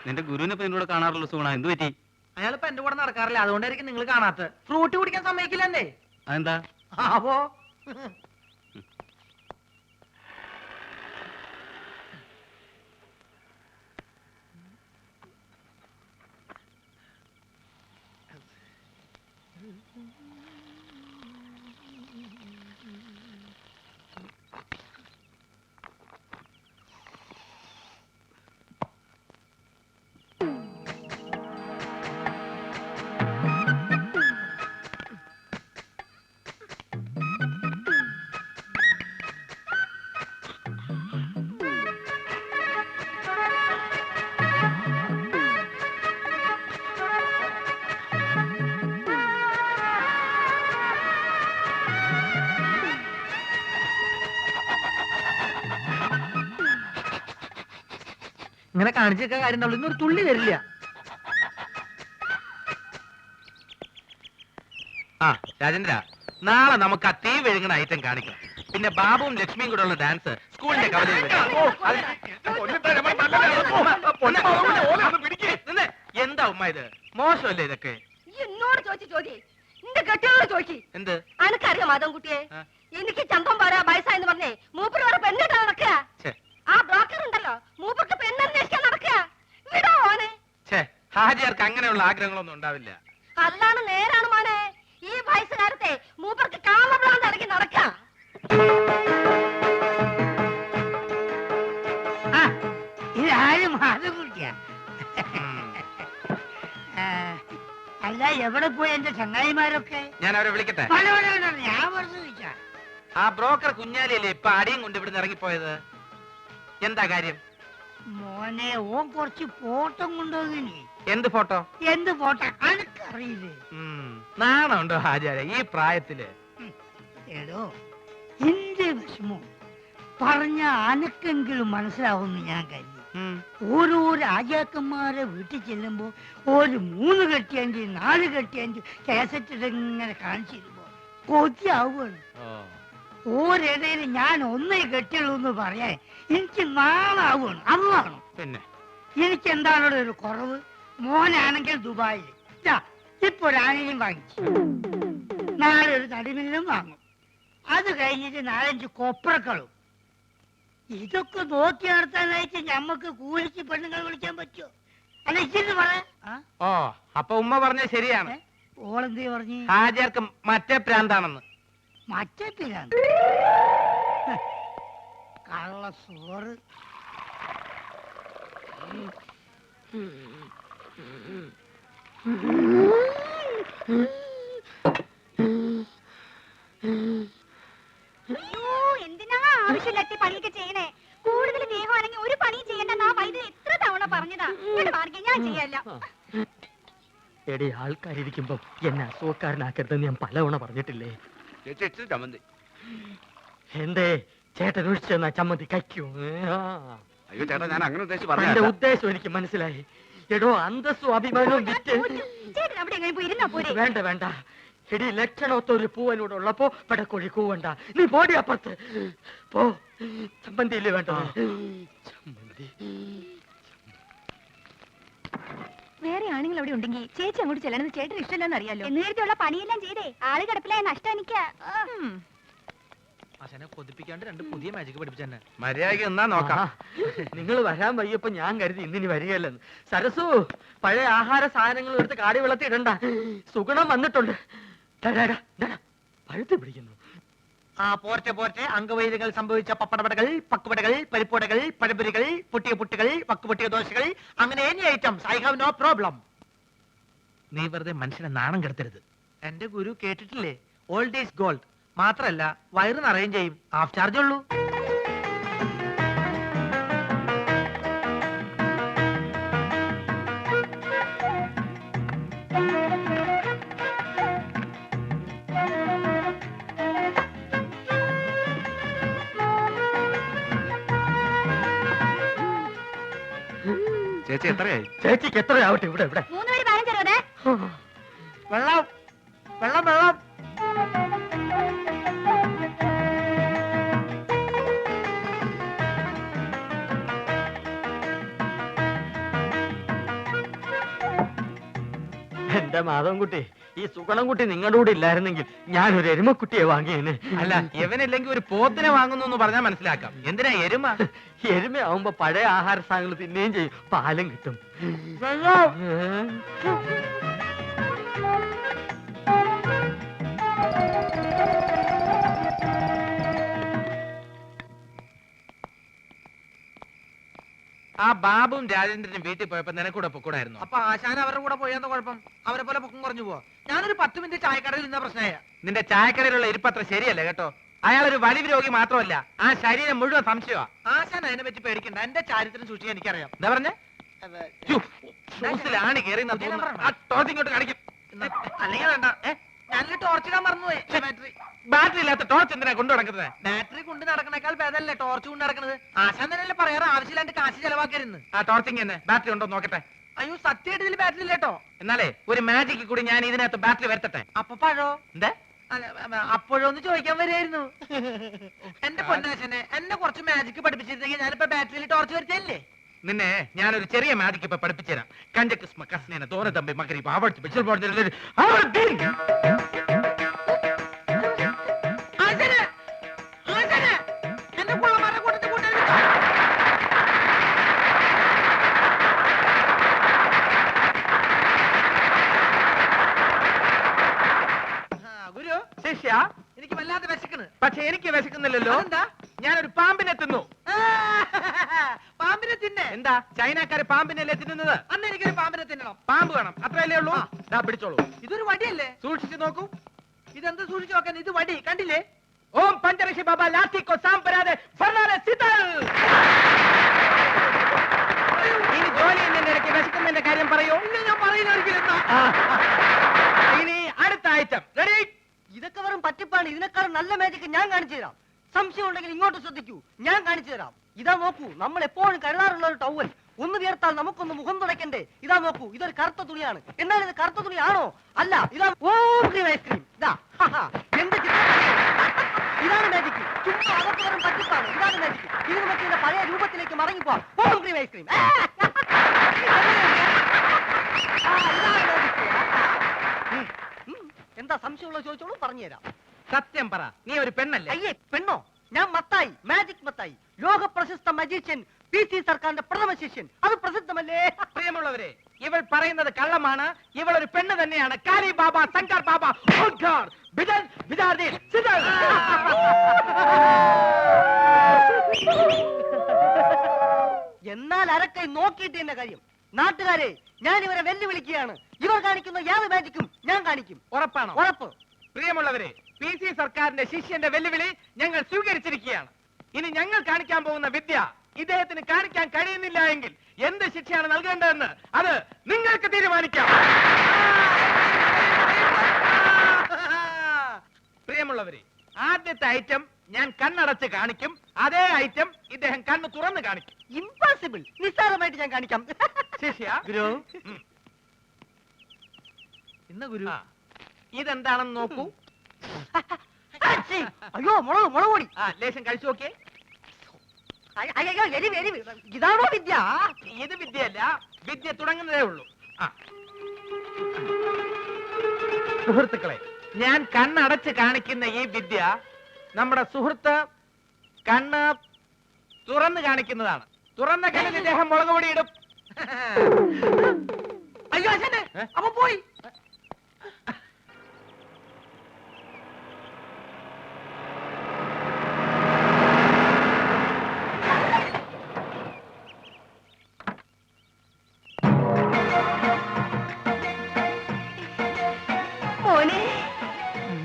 നിന്റെ ഗുരുവിനെ ഇപ്പൊ എന്നോട് കാണാറുള്ള സുഗുണ, എന്ത് പറ്റി? അയാളിപ്പോ എന്റെ കൂടെ നടക്കാറില്ല, അതുകൊണ്ടായിരിക്കും നിങ്ങൾ കാണാത്ത. ഫ്രൂട്ട് കുടിക്കാൻ സമ്മതിക്കില്ലെന്നേ. അതെന്താ? അപ്പോ ഇങ്ങനെ കാണിച്ചൊക്കെ കാര്യം ഉണ്ടാവുള്ളൂ, ഇന്നൊരു തുള്ളി തരില്ല. ആ രാജേന്ദ്ര, നാളെ നമുക്ക് ആ തീ വിഴുങ്ങുന്ന ഐറ്റം കാണിക്കണം. പിന്നെ ബാബുവും ലക്ഷ്മിയും കൂടെ ഉള്ള ഡാൻസ് സ്കൂളിന്റെ കവലയിൽ എന്താ ഉമ്മ ഇത്? മോശമല്ലേ ഇതൊക്കെ? എന്നോട് ചോദിച്ചു എന്ത്? അനക്കറിയാം മാധവൻകുട്ടിയെ, എനിക്ക് ചന്തം പാരാ വയസ്സായെന്ന് പറഞ്ഞേ മൂപ്പര് വേറെ പെണ്ണിട്ടാ നടക്കുക. ആ ബ്രോക്കർ ഉണ്ടല്ലോ, മൂപ്പർക്ക് പെണ്ണന്വേഷിക്കാൻ നടക്കുക. വിടോ മോനെ. ഹാജിയാർക്ക് അങ്ങനെയുള്ള ആഗ്രഹങ്ങളൊന്നും ഉണ്ടാവില്ല. അല്ലാണ് നേരാണ് മോനെ. ഈ വയസ്സുകാലത്തെ മൂപ്പർക്ക് കാമപ്രാന്ത് അടക്കി നടക്കാം. ഇതാരും മാധവൻകുട്ടിയാ? അല്ല, എവിടെ പോയി എന്റെ ചങ്ങായിമാരൊക്കെ? ഞാൻ അവരെ വിളിക്കട്ടെ? ഞാൻ വെറുതെ ചോദിച്ചാ. ആ ബ്രോക്കർ കുഞ്ഞാലിയല്ലേ ഇപ്പൊ അടിയും കൊണ്ട് ഇവിടുന്ന് ഇറങ്ങിപ്പോയത്? എന്താ കാര്യം? മോനെ, ഓൻ കുറച്ച് ഫോട്ടോ കൊണ്ടുപോകിനി. എന്ത് ഫോട്ടോ? എന്ത് ഫോട്ടോ അനക്കറിയില്ലേ? നാണുണ്ടോ ഹാജാര ഈ പ്രായത്തില്? എടോ, എന്റെ വിഷമം പറഞ്ഞ അനക്കെങ്കിലും മനസ്സിലാവുമെന്ന് ഞാൻ കരുതി. ഓരോ രാജാക്കന്മാരെ വീട്ടിൽ ചെല്ലുമ്പോ ഒരു 3 കെട്ടിയഞ്ച് 4 കെട്ടിയഞ്ച് കാസറ്റ് ഇങ്ങനെ കാണിച്ചിരുമ്പോ കൊതിയാവുകയാണ്. ഓരേതേലും ഞാൻ ഒന്നേ കെട്ടിയുള്ളൂ എന്ന് പറയാൻ എനിക്ക് നാളാവുകയാണ്. അതാണ് പിന്നെ എനിക്ക് എന്താണോ ഒരു കുറവ്. മോനാണെങ്കിൽ ദുബായിൽ ഇപ്പൊ ഒരു ആനയും വാങ്ങിച്ചു, നാളെ ഒരു തടിമില്ലും വാങ്ങും. അത് കഴിഞ്ഞിട്ട് 4-5 കൊപ്രക്കളും. ഇതൊക്കെ നോക്കി നടത്താനായിട്ട് ഞമ്മക്ക് കൂലിക്ക് പെണ്ണുങ്ങൾ വിളിക്കാൻ പറ്റുമോ? അല്ല, ഇച്ചിരി പറയാ. ഓ, അപ്പൊ ഉമ്മ പറഞ്ഞ ശരിയാണ്. ഓളെന്തേ പറഞ്ഞു? ഹാജർക്ക് മറ്റേ പ്രാന്താണെന്ന്. മറ്റേ പിരാന്ത്? കള്ള സോറ്. എന്തിനാ ആവശ്യമില്ലാത്ത പണിയൊക്കെ ചെയ്യണേ? കൂടുതൽ ദേഹമാണെങ്കിൽ ഒരു പണിയും ചെയ്യണ്ടെന്ന് ആ വൈദ്യുതി എത്ര തവണ പറഞ്ഞതാ. ഞാൻ ചെയ്യല്ല. എടി, ആൾക്കാരിയ്ക്കുമ്പോ എന്നെ അസുഖക്കാരനാക്കരുതെന്ന് ഞാൻ പലവണ പറഞ്ഞിട്ടില്ലേ? എന്തേ ചേട്ടൻ ഒഴിച്ചു തന്നാ ചമ്മന്തി കഴിക്കൂ? അയ്യോ ചേട്ടാ, ഞാൻ അങ്ങനെ എന്റെ ഉദ്ദേശം എനിക്ക് മനസ്സിലായി. എടോ, അന്തസ്സും അഭിമാനവും വിറ്റ് വേണ്ട വേണ്ട. എടി, ലക്ഷണമൊത്ത ഒരു പൂവനോട് ഉള്ളപ്പോ പടക്കോഴി കൂവണ്ട. നീ പോടി അപ്പുറത്ത് പോ. ചമ്മന്തിയില്ലേ വേണ്ട? ചമ്മന്തി വേറെ ആണുങ്ങൾ അവിടെ ഉണ്ടെങ്കിൽ ചേച്ചി അങ്ങോട്ട് ചെല്ലണമെന്ന് ചേട്ടന് ഇഷ്ടമല്ലെന്ന് അറിയാലോ. നേരത്തെയുള്ള പണിയെല്ലാം ചെയ്തേ ആള് കിടപ്പിലായ നഷ്ടം എനിക്ക്. കൊതിപ്പിക്കാണ്ട് 2 പുതിയ മാജിക് പഠിപ്പിച്ചെന്നെ. മര്യാദയ്ക്ക് എന്നാ നോക്കാം. നിങ്ങൾ വരാൻ വയ്യപ്പോ ഞാൻ കരുതി ഇന്നിനി വരികയല്ലെന്ന്. സരസു, പഴയ ആഹാര സാധനങ്ങൾ എടുത്ത് കാടി വെള്ളത്തിൽ ഇടണ്ട. സുഗുണം വന്നിട്ടുണ്ട്. പഴുത്ത് പിടിക്കുന്നു. പോർട്ടെ അംഗവൈദ്യങ്ങൾ സംഭവിച്ച പപ്പടപടകൾ, പക്കുപടകൾ, പരിപ്പുടകൾ, പഴപൊരികൾ, പൊട്ടിയ പുട്ടുകൾ, വക്കുപൊട്ടിയ ദോശകൾ, അങ്ങനെ any items. I have no problem. നീ വെറുതെ മനുഷ്യനെ നാണം കെടുത്തരുത്. എന്റെ ഗുരു കേട്ടിട്ടില്ലേ, ഓൾഡ് ഈസ് ഗോൾഡ്. മാത്രല്ല വയറ് നിറയും ചെയ്യും. ഹാഫ് ചാർജ് ഉള്ളൂ. ചേച്ചി എത്രയായി? ചേച്ചിക്ക് എത്രയാവട്ടെ? ഇവിടെ ഇവിടെ 3 പേര് 15 രൂപ. വെള്ളം വെള്ളം വെള്ളം. എന്റെ മാധവൻകുട്ടി, ഈ സുഗണൻകുട്ടി നിങ്ങളുടെ കൂടെ ഇല്ലായിരുന്നെങ്കിൽ ഞാനൊരു എരുമക്കുട്ടിയെ വാങ്ങിയേനെ. അല്ല, ഇവനില്ലെങ്കിൽ ഒരു പോത്തിനെ വാങ്ങുന്നു എന്ന് പറഞ്ഞാൽ മനസ്സിലാക്കാം. എന്തിനാ എരുമ? എരുമയാവുമ്പോ പഴയ ആഹാര സാധനങ്ങൾ തിന്നുകയും ചെയ്യും, പാലും കിട്ടും. ആ ബാബുവും രാജേന്ദ്രനും വീട്ടിൽ പോയപ്പോ നിനക്കൂടെ പൊക്കൂടായിരുന്നു. അപ്പൊ ആശാൻ അവരുടെ കൂടെ പോയെന്ന കുഴപ്പം? അവരെ പോലെ പൊക്കം കുറഞ്ഞു പോവാ. ഞാനൊരു 10 മിനിറ്റ് ചായക്കടയിൽ നിന്ന പ്രശ്നമായ. നിന്റെ ചായക്കടയിലുള്ള ഇരിപ്പത്ര ശരിയല്ല കേട്ടോ. അയാളൊരു വലിവ് രോഗി മാത്രമല്ല, ആ ശരീരം മുഴുവൻ സംശയമാ. ആശാൻ അതിനെ പറ്റി പേടിക്കണ്ട. എന്റെ ചാരിത്രം സൂക്ഷിക്കാൻ എനിക്കറിയാം. എന്താ പറഞ്ഞേ? ഷൂസിലാണ് കയറി ഇങ്ങോട്ട് കാണിക്കും. അല്ലെങ്കിൽ വേണ്ട. ഞാനൊരു ടോർച്ചിടാൻ മറന്നുപോയി. ബാറ്ററി ബാറ്ററി ഇല്ലാത്ത ടോർച്ച് എന്തിനാ കൊണ്ടു നടക്കുന്നത്? ബാറ്ററി കൊണ്ട് നടക്കണേക്കാൾ ഭേദമല്ലേ ടോർച്ച് കൊണ്ട് നടക്കുന്നത്? ആശാൻ തന്നെയല്ലേ പറയാറ് ആവശ്യമില്ലാണ്ട് കാശ് ചെലവാക്കരുന്ന്. ആ ടോർച്ചിങ് തന്നെ ബാറ്ററി ഉണ്ടോ നോക്കട്ടെ. അയ്യോ, സത്യമായിട്ട് ഇതിൽ ബാറ്ററി ഇല്ലേട്ടോ. എന്നാലേ ഒരു മാജിക്ക് കൂടി ഞാൻ ഇതിനകത്ത് ബാറ്ററി വരുത്തട്ടെ. അപ്പൊ പഴോ? എന്താ? അപ്പോഴൊന്ന് ചോദിക്കാൻ വരികയായിരുന്നു. എന്റെ പൊന്നാശനെ, എന്നെ കുറച്ച് മാജിക് പഠിപ്പിച്ചിരുന്നെങ്കിൽ ഞാനിപ്പോ ബാറ്ററിയിൽ ടോർച്ച് വരുത്തല്ലേ. നിന്നെ ഞാനൊരു ചെറിയ മാജിക് ഇപ്പൊ പഠിപ്പിച്ചുതരാം. കഞ്ചക്കിസ്മ കസ്നേന തോന തമ്പി മകരി പാവടിച്ച് ബിച്ചൽ പോർജൽ എന്നെ കൊള്ളമാരെ കൂട്ടത്തിൽ കൂട്ടരുത്. ഗുരു, ശിഷ്യ, എനിക്ക് വല്ലാതെ വിശക്കണ്. പക്ഷെ എനിക്ക് വിശക്കുന്നില്ലല്ലോ. എന്താ? ഞാനൊരു പാമ്പിനെ തിന്നു. പാമ്പിനെ തിന്നെ? എന്താ ചൈനക്കാര് പാമ്പിനല്ലേ തിന്നുന്നത്? അന്ന് എനിക്കൊരു പാമ്പിനെ തിന്നണം. പാമ്പ് വേണം, അത്രയല്ലേ ഉള്ളൂ. ദാ പിടിച്ചോളൂ. ഇതൊരു വടിയല്ലേ? സൂക്ഷിച്ചു നോക്കൂ. ഇതെന്ത് സൂക്ഷിച്ചു നോക്കാൻ? ഇത് വടി കണ്ടില്ലേ? ഓം പഞ്ചരക്ഷി ബാബ ലാത്തി കൊ സാമ്പരാതെ ഫർനാലെ സിതൽ. ഇനി ജോലി എന്നതിന്റെ ഇടയ്ക്ക് വിശക്കുന്നതിന്റെ കാര്യം പറയൂ. ഇല്ല, ഞാൻ പറയുന്ന ഒരിക്കലും. ഇനി അടുത്ത ഐറ്റം റെഡി. ഇതൊക്കെ വെറും പറ്റിപ്പാണ്. ഇതിനേക്കാളും നല്ല മാജിക് ഞാൻ കാണിച്ചു തരാം. സംശയം ഉണ്ടെങ്കിൽ ഇങ്ങോട്ട് ശ്രദ്ധിക്കൂ, ഞാൻ കാണിച്ചു തരാം. ഇതാ നോക്കൂ, നമ്മൾ എപ്പോഴും കരുതാറുള്ള ഒരു ടവൽ. ഒന്ന് വിയർത്താൽ നമുക്കൊന്ന് മുഖം തുടയ്ക്കണ്ടേ? ഇതാ നോക്കൂ, ഇതൊരു കറുത്ത തുണിയാണ്. എന്നാൽ ഇത് കറുത്ത തുണിയാണോ? അല്ല, ഇതാ ഓം ക്രീം ഐസ്ക്രീം. ഇതാ എന്ത് ചിത്രം! ഇതാണ് മാജിക്. ചുമ്മാ അതൊക്കെ വെറും പറ്റിപ്പാണ്. ഇതാണ് മാജിക്. ഇത് നമുക്ക് ഇതിന്റെ പഴയ രൂപത്തിലേക്ക് മടങ്ങിപ്പോവാം. ഓം ക്രീം ഐസ്ക്രീം. എന്താ സംശയമുള്ള ചോദിച്ചോളൂ, പറഞ്ഞുതരാം. സത്യം പറ, നീ ഒരു പെണ്ണല്ലേ? അയ്യേ, പെണ്ണോ? ഞാൻ മത്തായി, മാജിക് മത്തായി, ലോക പ്രശസ്ത മജീഷ്യൻ, PC സർക്കാരിന്റെ പ്രഥമ ശിഷ്യൻ. അത് പ്രസിദ്ധമല്ലേ? പ്രിയമുള്ളവരെ, ഇവൾ പറയുന്നത് കള്ളമാണ്. ഇവൾ ഒരു പെണ്ണ് തന്നെയാണ്. കാലി ബാബ, ശങ്കർ ബാബ, ഓംകാർ, ബിദൽ, ബിദാർദി, സിദൽ. എന്നാൽ അരക്കൈ നോക്കിയിട്ട് എന്ന കാര്യം. നാട്ടുകാരെ, ഞാൻ ഇവരെ വെല്ലുവിളിക്കുകയാണ്. ഇവർ കാണിക്കുന്ന യാതൊരു മാജിക്കും ഞാൻ കാണിക്കും. ഉറപ്പാണോ? ഉറപ്പ്. പ്രിയമുള്ളവരെ, PC സർക്കാരിന്റെ ശിഷ്യന്റെ വെല്ലുവിളി ഞങ്ങൾ സ്വീകരിച്ചിരിക്കുകയാണ്. ഇനി ഞങ്ങൾ കാണിക്കാൻ പോകുന്ന വിദ്യ ഇദ്ദേഹത്തിന് കാണിക്കാൻ കഴിയുന്നില്ല എങ്കിൽ എന്ത് ശിക്ഷയാണ് നൽകേണ്ടതെന്ന് അത് നിങ്ങൾക്ക് തീരുമാനിക്കാം. പ്രിയമുള്ളവരെ, ആദ്യത്തെ ഐറ്റം ഞാൻ കണ്ണടച്ച് കാണിക്കും. അതേ ഐറ്റം ഇദ്ദേഹം കണ്ണ് തുറന്ന് കാണിക്കും. ഇംപോസിബിൾ. നിസ്സാരമായിട്ട് ഞാൻ കാണിക്കാം. ശിഷ്യ, ഗുരു, ഇന്ന ഗുരു, ഇതെന്താണെന്ന് നോക്കൂ. അയ്യോ, മുളക് പൊടി. ലേശം കഴിച്ചു നോക്കിയേ. അയ്യോ, എരിവ് എരിവ്. ഇതാണോ വിദ്യ? ഇത് വിദ്യയല്ല, വിദ്യ തുടങ്ങുന്നതേ ഉള്ളൂ. സുഹൃത്തുക്കളെ, ഞാൻ കണ്ണടച്ച് കാണിക്കുന്ന ഈ വിദ്യ നമ്മുടെ സുഹൃത്ത് കണ്ണ് തുറന്ന് കാണിക്കുന്നതാണ്. തുറന്ന കണ്ണിൽ ഇദ്ദേഹം മുളക് പൊടി ഇടും. അയ്യോ ആശാനെ, അപ്പൊ പോയി.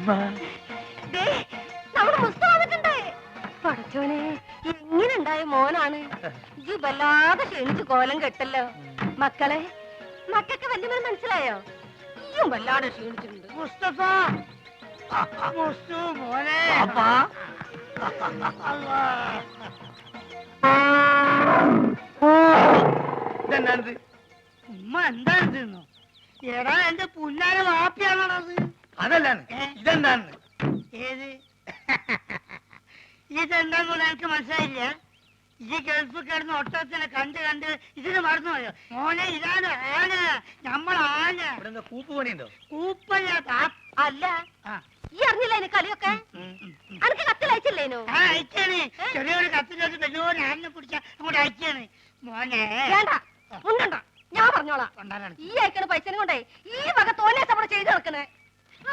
മോനെ, ദേ, നമ്മുടെ മുസ്തഫ വന്നിട്ടുണ്ട്. പടച്ചോനെ, എങ്ങനെയുണ്ടായ മോനാണ്? ഇത് വല്ലാതെ ക്ഷണിച്ച് കോലം കെട്ടല്ലോ. മക്കളെ, മക്കൾക്ക് വല്യമ്മ മനസ്സിലായോ? ഈയും വല്ലാതെ ക്ഷീണിച്ചിട്ടുണ്ട്. മുസ്തഫ, മുസ്തു മോനെ. ഇതെന്നാണിത്? ഉമ്മ എന്താണ് തിന്നു? എടാ, എന്റെ പുല്ലാന വാപ്പിയാണത്. അതല്ലാണ്. ഇതെന്താണ്? ഏത്? ഇതെന്താന്നുള്ള എനിക്ക് മനസ്സിലായില്ല. ഈ ഗൾഫ് കിടന്ന് ഒട്ടത്തിനെ കണ്ട് കണ്ട് ഇതിന് മറന്നുപോയോ മോനെ? ഇതാണ് ആന, നമ്മളാന. ഇവിടെ എന്താ കൂപ്പ് പണിയുണ്ടോ? കൂപ്പല്ല, അല്ല ആ. ഈ അറിഞ്ഞില്ല അതിന് കളിയൊക്കെ അനക്ക് കത്തിലയച്ചില്ലേനു? ആ അയച്ചാണ്. ചെറിയൊരു കത്തിലോട്ട് വലിയൊരു ആനിനെ പിടിച്ച അങ്ങോട്ട് അയച്ചാണ് മോനെ. വേണ്ട ഉണ്ടണ്ട, ഞാൻ പറഞ്ഞോളാം. കൊണ്ടാരാണ് ഈ അയക്കണ പൈസനും കൊണ്ടേ ഈ വക തോന്നിയ അവിടെ ചെയ്ത് നടക്കണേ.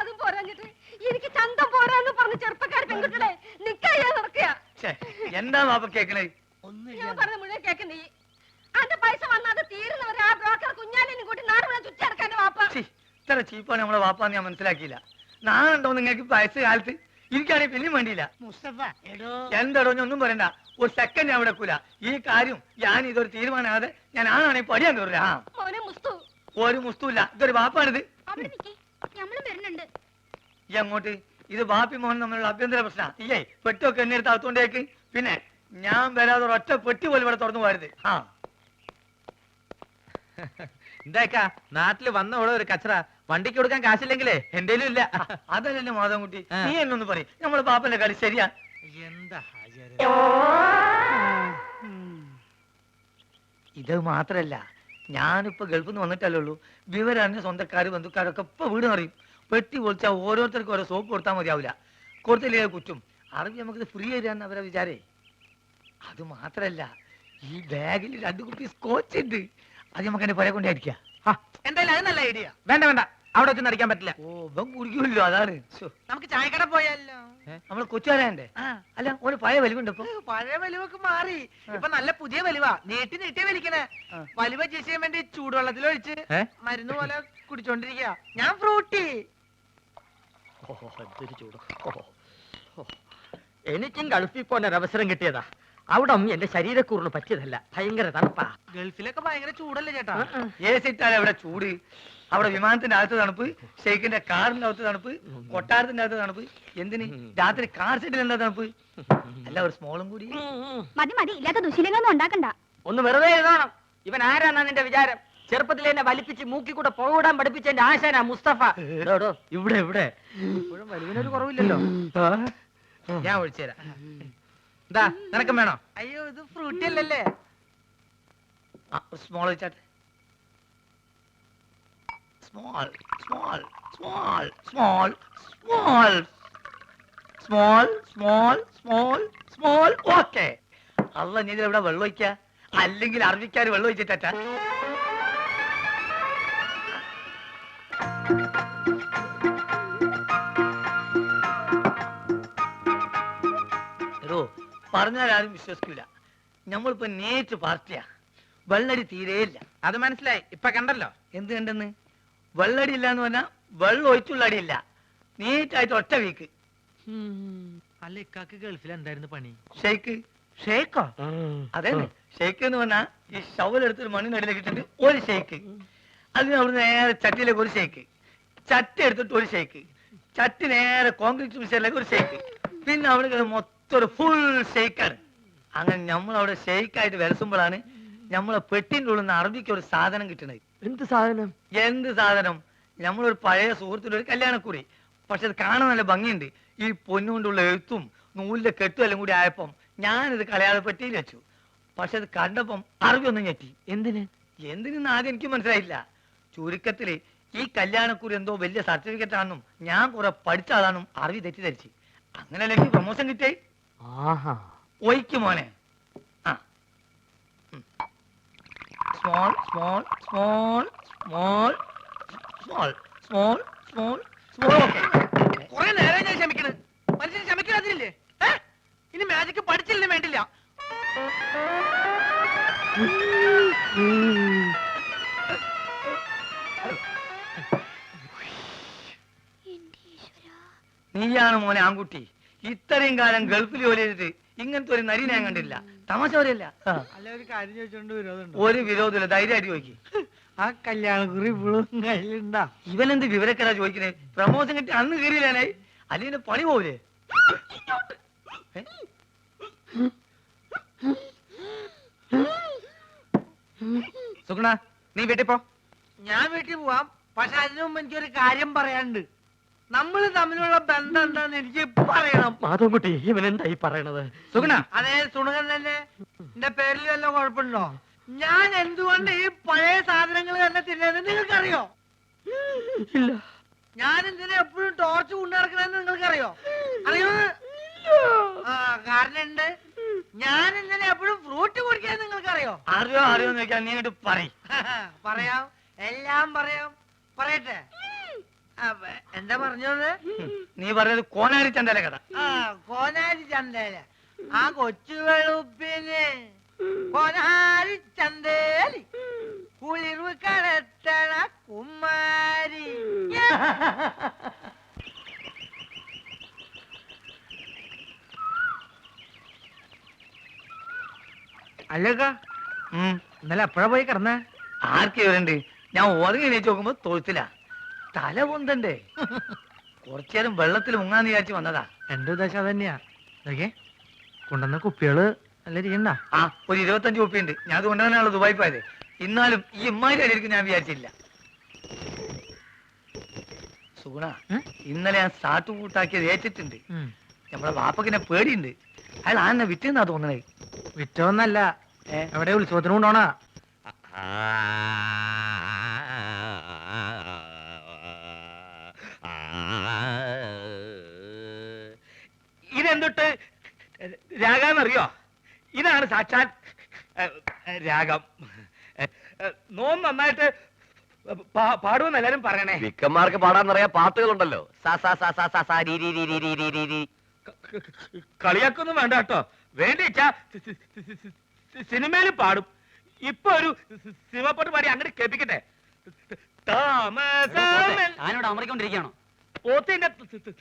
അതും പോരാഞ്ഞിട്ട് എനിക്ക് ചന്തം പോരാന്ന് പറഞ്ഞ് ചെറുപ്പക്കാർ പെൺകുട്ടികളെ നിക്കാ നടക്കുക. എന്താ വാപ്പ കേക്കണേ? ഞാൻ പറഞ്ഞ മുഴുവൻ കേൾക്കണ്ടേ? അന്റെ പൈസ വന്നത് തീരുന്നവരെ ആ ബ്രോക്കർ കുഞ്ഞാലിനും കൂട്ടി നാട് മുഴുവൻ ചുറ്റടക്കാൻ വാപ്പ. ഇത്ര ചീപ്പാണ് നമ്മളെ വാപ്പാന്ന് ഞാൻ മനസ്സിലാക്കിയില്ല. നാളുണ്ടോ നിങ്ങൾക്ക് വയസ്സ് കാലത്ത്? എനിക്കാണെങ്കിൽ പിന്നെയും വേണ്ടിയില്ല. മുസ്തഫ എടോ എന്താടോ ഞാൻ ഒന്നും പറയണ്ട, ഒരു സെക്കൻഡ് ഞാൻ വിടക്കൂല. ഈ കാര്യം ഞാൻ ഇതൊരു തീരുമാനമാകാതെ ഞാൻ ആണാണെങ്കിൽ പടിയാൻ കയറില്ല. ആ മോനെ മുസ്തു ഒരു മുസ്തുല്ല, ഇതൊരു വാപ്പാണിത്. അവിടെ നിക്കേ, ഞമ്മളും വരുന്നുണ്ട്. ഈ അങ്ങോട്ട് ഇത് ബാപ്പി മോഹൻ തമ്മിലുള്ള അഭ്യന്തര പ്രശ്നം. ഇല്ലേ പെട്ടൊക്കെ എന്നെ എടുത്ത് അകത്തോണ്ടേക്ക്. പിന്നെ ഞാൻ വരാതെ ഒറ്റ പെട്ടി പോലും ഇവിടെ തുറന്നു പോരുത്. ആ എന്താക്കാ നാട്ടില് വന്ന ഓടെ ഒരു കച്ചറ വണ്ടിക്ക് കൊടുക്കാൻ കാശില്ലെങ്കിലേ എന്തേലും ഇല്ല. അതല്ലേ മാധവൻകുട്ടി, നീ എന്നൊന്ന് പറയും. നമ്മളെ ബാപ്പന്റെ കളി ശരിയാ? എന്താ ഇത് മാത്രല്ല, ഞാനിപ്പോ ഗൾഫിൽ നിന്ന് വന്നിട്ടല്ലേ ഉള്ളൂ. വിവരറിഞ്ഞ സ്വന്തക്കാര് ബന്ധുക്കാരൊക്കെ ഇപ്പൊ വീട് അറിയും. പെട്ടി പൊളിച്ചാൽ ഓരോരുത്തർക്കും ഓരോ സോപ്പ് കൊടുത്താൽ മതിയാവില്ല. കൊടുത്തില്ലേ കുറ്റും. അറിവ് നമുക്കിത് ഫ്രീ തരാന്ന് അവരെ വിചാരേ. അത് മാത്രല്ല, ഈ ബാഗിൽ 2 കുപ്പി സ്കോച്ച് ഉണ്ട്. അത് നമുക്ക് എന്നെ പുറകെ കൊണ്ടായിരിക്കാം. എന്തായാലും അത് നല്ല ഐഡിയ. വേണ്ട വേണ്ട, അവിടെ വെച്ച് നടിക്കാൻ പറ്റില്ല. ഓ ഇവൻ കുടിക്കുമല്ലോ, അതാണ്. നമുക്ക് ചായക്കട പോയാലോ? നമ്മള് കൊച്ചുകാരണ്ടേ? അല്ല ഒരു പഴയ വലിവുണ്ട് ഇപ്പൊ. പഴയ വലിവൊക്കെ മാറി, ഇപ്പൊ നല്ല പുതിയ വലിവാ. നീട്ടി നീട്ടി വലിക്കണേ. വലിവ ചെയ്യാൻ വേണ്ടി ചൂടുവെള്ളത്തിലൊഴിച്ച് മരുന്ന് പോലെ കുടിച്ചോണ്ടിരിക്കുക. ഞാൻ ഫ്രൂട്ടി. എനിക്കും ഗൾഫിൽ പോകാൻ ഒരു അവസരം കിട്ടിയതാ. അവിടെ എന്റെ ശരീരക്കൂറിന് പറ്റിയതല്ല, ഭയങ്കര തണുപ്പാ. ഗൾഫിലൊക്കെ ഭയങ്കര ചൂടല്ലേ ചേട്ടാ? ഏസിട്ടാൽ അവിടെ ചൂട്, അവിടെ വിമാനത്തിന്റെ അകത്ത് തണുപ്പ്, ഷെയ്ഖിന്റെ കാറിന്റെ അകത്ത് തണുപ്പ്, കൊട്ടാരത്തിന്റെ അകത്ത് തണുപ്പ്. എന്തിന് രാത്രി കാർ സെറ്റിൽ എന്താ തണുപ്പ്? അല്ല ഒരു സ്മോളും കൂടി. മതി മതി, ഇല്ലാത്ത ദുശീലങ്ങളൊന്നും ഉണ്ടാക്കണ്ട. ഒന്ന് വെറുതെ എഴുതണം. ഇവൻ ആരാന്നാ നിന്റെ വിചാരം? ചെറുപ്പത്തിൽ എന്നെ വലിപ്പിച്ച് മൂക്കി കൂടെ പുകവിടാൻ പഠിപ്പിച്ച എന്റെ ആശാനാ മുസ്തഫ. ഇവിടെ ഇവിടെ ഇപ്പോഴും വലിവിനൊരു കുറവില്ലല്ലോ. ഞാൻ ഒഴിച്ചു തരാം. എന്താ നിനക്കും വേണോ? അയ്യോ ഇത് ഫ്രൂട്ടി അല്ലല്ലേ. സ്മോൾ വെച്ചാട്ടെ. Small small small small small small small small small. Okay. അല്ല നീ ഇവിടെ വെള്ളം ഒഴിക്ക, അല്ലെങ്കിൽ അറബിക്കാര് വെള്ളം ഒഴിച്ചിട്ടാ. പറഞ്ഞാൽ ആരും വിശ്വസിക്കൂല. നമ്മളിപ്പോ നേറ്റ് പാർട്ടിയാ. വെള്ളടി തീരെയില്ല. അത് മനസ്സിലായി, ഇപ്പൊ കണ്ടല്ലോ. എന്ത് കണ്ടെന്ന്? വെള്ളടി ഇല്ല എന്ന് പറഞ്ഞാൽ വെള്ളം ഒഴിച്ചുള്ള അടിയില്ല. നീറ്റായിട്ട് ഒറ്റ വീക്ക്. അല്ല ഇക്കാക്ക് ഗൾഫിൽ എന്തായിരുന്നു പണി? ഷെയ്ക്ക്. ഷേക്കോ? അതെ, ഷെയ്ക്ക് എന്ന് പറഞ്ഞാൽ ഈ ഷവലെടുത്തൊരു മണ്ണിനടിയിലേക്ക് ഇട്ടിട്ട് ഒരു ഷെയ്ക്ക്, അതിന് അവിടെ നേരെ ചട്ടിയിലേക്ക് ഒരു ഷെയ്ക്ക്, ചട്ടി എടുത്തിട്ട് ഒരു ഷെയ്ക്ക്, ചട്ടി നേരെ കോൺക്രീറ്റ് മിക്സറിലേക്ക് ഒരു ഷെയ്ക്ക്, പിന്നെ അവിടെ മൊത്തം ഒരു ഫുൾ ഷെയ്ക്കാണ്. അങ്ങനെ നമ്മളവിടെ ഷെയ്ക്കായിട്ട് വിലസുമ്പോഴാണ് നമ്മളെ പെട്ടിൻ്റെ ഉള്ളിൽ നിന്ന് അറബിക്ക് ഒരു സാധനം കിട്ടണത്. എന്ത് സാധനം? എന്ത് സാധനം? നമ്മളൊരു പഴയ സുഹൃത്തിന്റെ ഒരു കല്യാണക്കുറി. പക്ഷെ അത് കാണാൻ നല്ല ഭംഗിയുണ്ട്. ഈ പൊന്നുകൊണ്ടുള്ള എഴുത്തും നൂലിന്റെ കെട്ടും എല്ലാം കൂടി ആയപ്പം ഞാനിത് കളയാതെ പെട്ടിയിൽ വെച്ചു. പക്ഷെ അത് കണ്ടപ്പം അറബി ഒന്നും ഞെട്ടി. എന്തിനെന്ന് ആദ്യം എനിക്ക് മനസ്സിലായില്ല. ചുരുക്കത്തില് ഈ കല്യാണക്കുറി എന്തോ വലിയ സർട്ടിഫിക്കറ്റ് ആണെന്നും ഞാൻ കുറെ പഠിച്ച ആളാണെന്നും അറബി തെറ്റിദ്ധരിച്ച്. അങ്ങനെയല്ല എനിക്ക് പ്രൊമോഷൻ കിട്ടേ. ഒയ്ക്ക് മോനെ. ആ small small small small small small small small. Okay. കുറെ നേരം ഞാൻ ക്ഷമിക്കണ്. മനുഷ്യൻ ക്ഷമിക്കാതില്ലേ? ഇനി മാജിക് പഠിച്ചില്ലേ വേണ്ടില്ല. നീയാണ് മോനെ ആൺകുട്ടി. ഇത്രയും കാലം ഗൾഫിൽ ജോലി ചെയ്തിട്ട് ഇങ്ങനത്തെ ഒരു നരി ഞാൻ കണ്ടില്ല. തമാശ പറയല്ല. അല്ല ഒരു കാര്യം ചോദിച്ചോണ്ട് വിരോധമുണ്ടോ? ഒരു വിരോധമില്ല, ധൈര്യമായിട്ട് ചോദിക്കും. ആ കല്യാണക്കുറി ഇപ്പോഴും കയ്യിലുണ്ടാ? ഇവനെന്ത് വിവരക്കെടാ ചോദിക്കണേ? പ്രമോഷൻ കിട്ടി അന്ന് കയറിയില്ലാനേ, അല്ലെങ്കിൽ പണി പോവില്ലേ? സുഗുണ നീ വീട്ടിൽ പോ. ഞാൻ വീട്ടിൽ പോവാം, പക്ഷെ അതിനു മുമ്പ് എനിക്കൊരു കാര്യം പറയാനുണ്ട്. നമ്മൾ തമ്മിലുള്ള ബന്ധം എന്താന്ന് എനിക്ക് പറയണം. മാധവൻകുട്ടി ഇവൻ എന്തായി പറയണത്? സുഗുണ അതേ സുണകൻ തന്നെ. എന്റെ പേരിൽ വല്ല കുഴപ്പമുണ്ടോ? ഞാൻ എന്തുകൊണ്ട് ഈ പഴയ സാധനങ്ങൾ തന്നെ തിന്നുന്നത് നിങ്ങൾക്കറിയോ? ഇല്ല. ഞാൻ എന്തിനാ എപ്പോഴും ടോർച്ച് കൊണ്ടു നടക്കണെന്ന് നിങ്ങൾക്കറിയോ? അറിയോ? ആ കാരണം ഉണ്ട്. ഞാൻ എന്തിനാ എപ്പോഴും ഫ്രൂട്ട് കുടിക്കാൻ നിങ്ങൾക്കറിയോ? അറിയോ അറിയോന്ന് ചോദിക്കാൻ നീ ഇങ്ങോട്ട് പറയും. പറയാം, എല്ലാം പറയാം. പറയട്ടെ? എന്താ പറഞ്ഞത്? നീ പറഞ്ഞത് കോനാരി ചന്തല കഥ. ആ കോനാരി ചന്തേല. ആ കൊച്ചു വെളുപ്പിന് കോനാരി ചന്തേലി കുളിർവ് കടത്തണ കുമാരി. അല്ലക്ക ഇന്നലെ എപ്പോഴാ പോയി കിടന്നേ? ആർക്ക് ഇവരുണ്ട്? ഞാൻ ഉറങ്ങി എണീച്ച് നോക്കുമ്പോ തൊഴുത്തില്ല. തല പൊന്തണ്ടേ? കുറച്ചേരം വെള്ളത്തിൽ മുങ്ങാന്ന് വിചാരിച്ച് വന്നതാ. എന്റെ ഉദ്ദേശം അതന്നെയാ. നോക്കേ കൊണ്ടുവന്ന കുപ്പികള് നല്ല ഇരിക്കണ്ട. ആ ഒരു 25 കുപ്പിയുണ്ട്. ഞാൻ അത് കൊണ്ടുവന്നാണല്ലോ ദുബായി പോയത്. എന്നാലും ഈ ഇമ്മാരി അടിയിരിക്കും ഞാൻ വിചാരിച്ചില്ല. സുഗുണ, ഇന്നലെ ഞാൻ സാട്ടു കൂട്ടാക്കിയത് ഏറ്റിട്ടുണ്ട്. നമ്മളെ വാപ്പക്കിനെ പേടിയുണ്ട്. അയാൾ ആന്നെ വിറ്റെന്നാ തോന്നണേ. വിറ്റോന്നല്ല, എവിടെ ഉത്സവത്തിന് കൊണ്ടോണാ. ഇതെന്തൊട്ട് രാഗാന്നറിയോ? ഇതാണ് സാക്ഷാൽ രാഗം. നോം നന്നായിട്ട് പാടുമെന്ന് എല്ലാരും പറയണേ. വിക്കന്മാർക്ക് പാടാന്നറിയാ പാട്ടുകളുണ്ടല്ലോ. കളിയാക്കൊന്നും വേണ്ട കേട്ടോ. വേണ്ടിച്ചാ സിനിമയിൽ പാടും. ഇപ്പൊ ഒരു സിനിമപ്പാട്ട് പാടി അങ്ങനെ കേൾപ്പിക്കട്ടെ. ഞാനിവിടെ അമറിക്കൊണ്ടിരിക്കുകയാണോ? പോത്തിന്റെ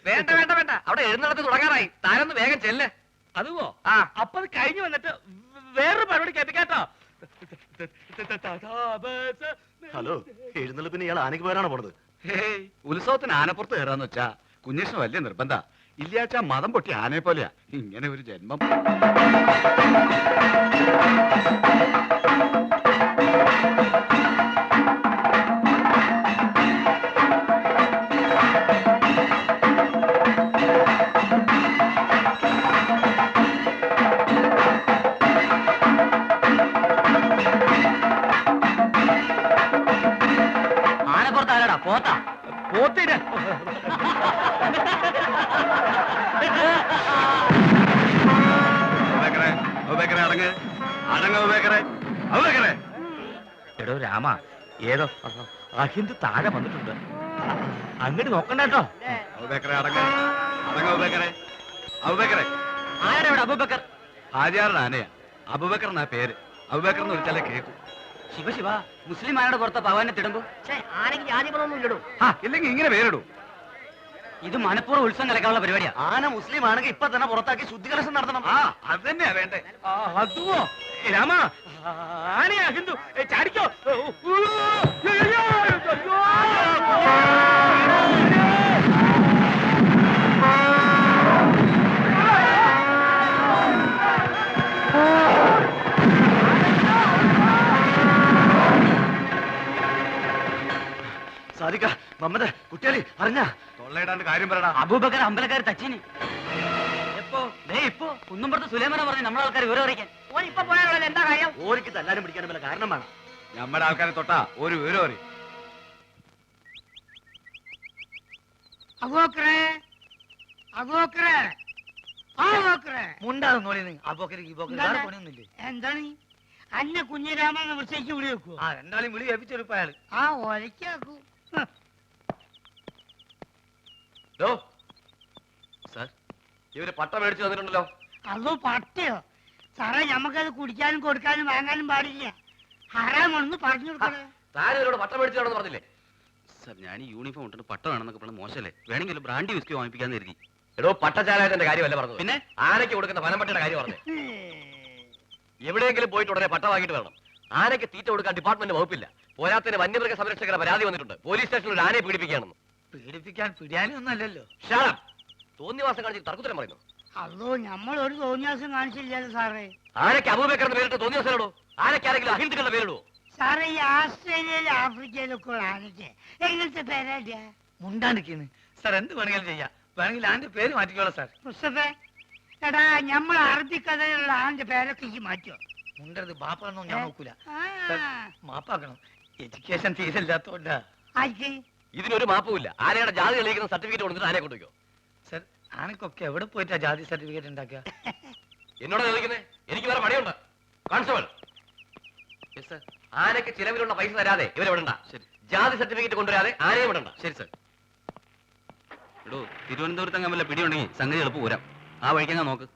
വേണ്ട വേണ്ട വേണ്ട, അവിടെ എഴുന്നള്ളത്ത് തുടങ്ങാറായി. താനൊന്ന് വേഗം ചെല്ല്. അതുവോ? അപ്പൊ അത് കഴിഞ്ഞു വന്നിട്ട് വേറൊരു പരിപാടി കേൾപ്പിക്കാട്ടോ. ഹലോ, എഴുന്നള്ളിപ്പിന് ഇയാൾ ആനയ്ക്ക് പോരാണ് പോണത്? ഉത്സവത്തിന് ആനപ്പുറത്ത് കയറാന്ന് വെച്ചാ കുഞ്ഞേഷിന് വലിയ നിർബന്ധ. ഇല്ലാച്ചാ മതം പൊട്ടി ആനയെ പോലെയാ. ഇങ്ങനെ ഒരു ജന്മം. ആനപ്പുറത്ത് ആരാടാ? പോത്താ? പോത്തിന് എടോ രാമ, ഏതോ അഹിന്ദു താഴെ വന്നിട്ടുണ്ട്. അങ്ങോട്ട് നോക്കണ്ട കേട്ടോ. ആരാടാ ഇവിടെ? അബൂബക്കർ. ഹാജിയാറുടെ ആനയാ. അബൂബക്കർ എന്നാ പേര്. അബൂബക്കർ എന്ന് വിളിച്ചാലേ കേൾക്കും. ശിവ ശിവ, മുസ്ലിം ആനയുടെ പുറത്ത് ഭഗവാനെ തിടുമ്പോ ആനയ്ക്ക് ജാതി പണമൊന്നും ഇല്ലടോ. ഇല്ലെങ്കിൽ ഇങ്ങനെ പേരിടൂ. ഇത് മനഃപൂർവ്വം ഉത്സവം കലക്കാനുള്ള പരിപാടിയാ. ആന മുസ്ലിം ആണെങ്കിൽ ഇപ്പൊ തന്നെ പുറത്താക്കി ശുദ്ധികലശം നടത്തണം. അത് തന്നെയാ വേണ്ടേ. അതുവോ രാമ? ആനയാ ഹിന്ദു. ചാടിക്കോ. സാധിക്ക മമ്മദ് കുട്ടികളി അറിഞ്ഞ തൊള്ളയിടാണ്ട് കാര്യം പറയടാ. അബൂബക്കർ അമ്പലക്കാർ തച്ചിന്. എപ്പോ? ഇപ്പൊ കുന്നുംപുറത്ത് സുലൈമാനെ പറഞ്ഞ് നമ്മളെ ആൾക്കാർ വിവരം അറിയിക്കാൻ. ഓൻ ഇപ്പൊ പോയാലുള്ള എന്താ കാര്യം? ഓർക്ക് തല്ലാനും പിടിക്കാനും വല്ല കാരണം വേണം. നമ്മുടെ ആൾക്കാരെ തൊട്ടാ ഒരു വിവരം അറിയും. അബൂബക്കറേ, അബൂബക്കറേ, അബൂബക്കറേ. മുണ്ടാതെ നോളി അബൂബക്കർക്ക് എന്താണ്? പണിയൊന്നുമില്ലേ? എന്താണ് അന്ന കുഞ്ഞിരാമെന്ന് വിളിച്ചേക്ക് വിളി വെക്കൂ. ആ രണ്ടാളും വിളി ഏൽപ്പിച്ചെടുപ്പ അയാള്. ആ ഒലക്കാക്കൂ. സാർ, ഇവര് പട്ട മേടിച്ചു തന്നിട്ടുണ്ടല്ലോ. അതോ പട്ടയോ? സാറേ, ഞമ്മക്കത് കുടിക്കാനും കൊടുക്കാനും വാങ്ങാനും പാടില്ല. ഹറാമാണെന്ന് പറഞ്ഞു കൊടുക്കണേ. താനിവരോട് പട്ട മേടിച്ചു തരണമെന്ന് പറഞ്ഞില്ലേ? സാർ, ഞാൻ ഈ യൂണിഫോം ഇട്ടിട്ട് പട്ട വേണമെന്നൊക്കെ പറഞ്ഞ മോശമല്ലേ? വേണമെങ്കിൽ ബ്രാൻഡി വിസ്കി വാങ്ങിപ്പിക്കാന്ന് കരുതി. എടോ, പട്ടച്ചാലായതിന്റെ കാര്യമല്ല പറഞ്ഞു. പിന്നെ ആനയ്ക്ക് കൊടുക്കുന്ന വനംപട്ടയുടെ കാര്യം പറഞ്ഞു. എവിടെയെങ്കിലും പോയിട്ട് ഉടനെ പട്ട വാങ്ങിയിട്ട് വരണം. ആനയ്ക്ക് തീറ്റ കൊടുക്കാൻ ഡിപ്പാർട്ട്മെന്റ് വകുപ്പില്ല. പോരാത്തിന് വന്യമൃഗ സംരക്ഷകരുടെ പരാതി വന്നിട്ടുണ്ട്. പോലീസ് സ്റ്റേഷനിൽ ഒരു ആനയെ പീഡിപ്പിക്കുകയാണെന്ന്. പീഡിപ്പിക്കാൻ പിടിയാനൊന്നും അല്ലല്ലോ. തോന്നിവാസം കാണിച്ച് തർക്കുത്തരം പറയുന്നു. അതോ നമ്മൾ ഒരു തോന്നിയാസം കാണിച്ചില്ലല്ലോ സാറേ. ആനയ്ക്ക് അബൂബക്കറിന്റെ പേരിട്ട് തോന്നിവാസനോ? ആനയ്ക്ക് ആരെങ്കിലും അഹിന്ദുക്കളുടെ പേരിടോ? സാറേ, ഈ ആസ്ട്രേലിയയിലും ആഫ്രിക്കയിലൊക്കെ ഉള്ള ആനയ്ക്ക് എങ്ങനത്തെ പേരാടിയാ? മുണ്ടാണ്ടിരിക്കുന്നു. സാർ എന്ത് വേണമെങ്കിലും ചെയ്യാം, വേണമെങ്കിൽ ആന്റെ പേര് മാറ്റിക്കോളാം സാർ. മുസ്തഫേ, എടാ നമ്മൾ അറബിക്കഥയിലുള്ള ആന്റെ പേരൊക്കെ ഈ മാറ്റോ? മുണ്ടത് ബാപ്പാണെന്നോ ഞാൻ നോക്കൂല. ആ, മാപ്പാക്കണം, എഡ്യൂക്കേഷൻ തീരില്ലാത്തോണ്ടാ. ആയിക്ക്. ഇതിനൊരു മാപ്പുമില്ല. ആനയുടെ ജാതി തെളിയിക്കുന്ന സർട്ടിഫിക്കറ്റ് കൊടുത്തിട്ട് ആനയെ കൊണ്ടുവയ്ക്കോ. സാർ ആനക്കൊക്കെ എവിടെ പോയിട്ടാ ജാതി സർട്ടിഫിക്കറ്റ് ഉണ്ടാക്കുക? എന്നോട് ചോദിക്കുന്നേ, എനിക്ക് വേറെ പണിയുണ്ട്. കോൺസ്റ്റബിൾ, ആനയ്ക്ക് ചിലവിലുള്ള പൈസ തരാതെ ഇവരെ വിടണ്ട. ശരി. ജാതി സർട്ടിഫിക്കറ്റ് കൊണ്ടുവരാതെ ആനയെ വിടണ്ട. ശരി സർ. എടോ, തിരുവനന്തപുരത്ത് അങ്ങനെ വല്ല പിടിയുണ്ടെങ്കിൽ സംഗതി എളുപ്പം പോരാം. ആ വഴിക്കങ്ങ് നോക്ക്.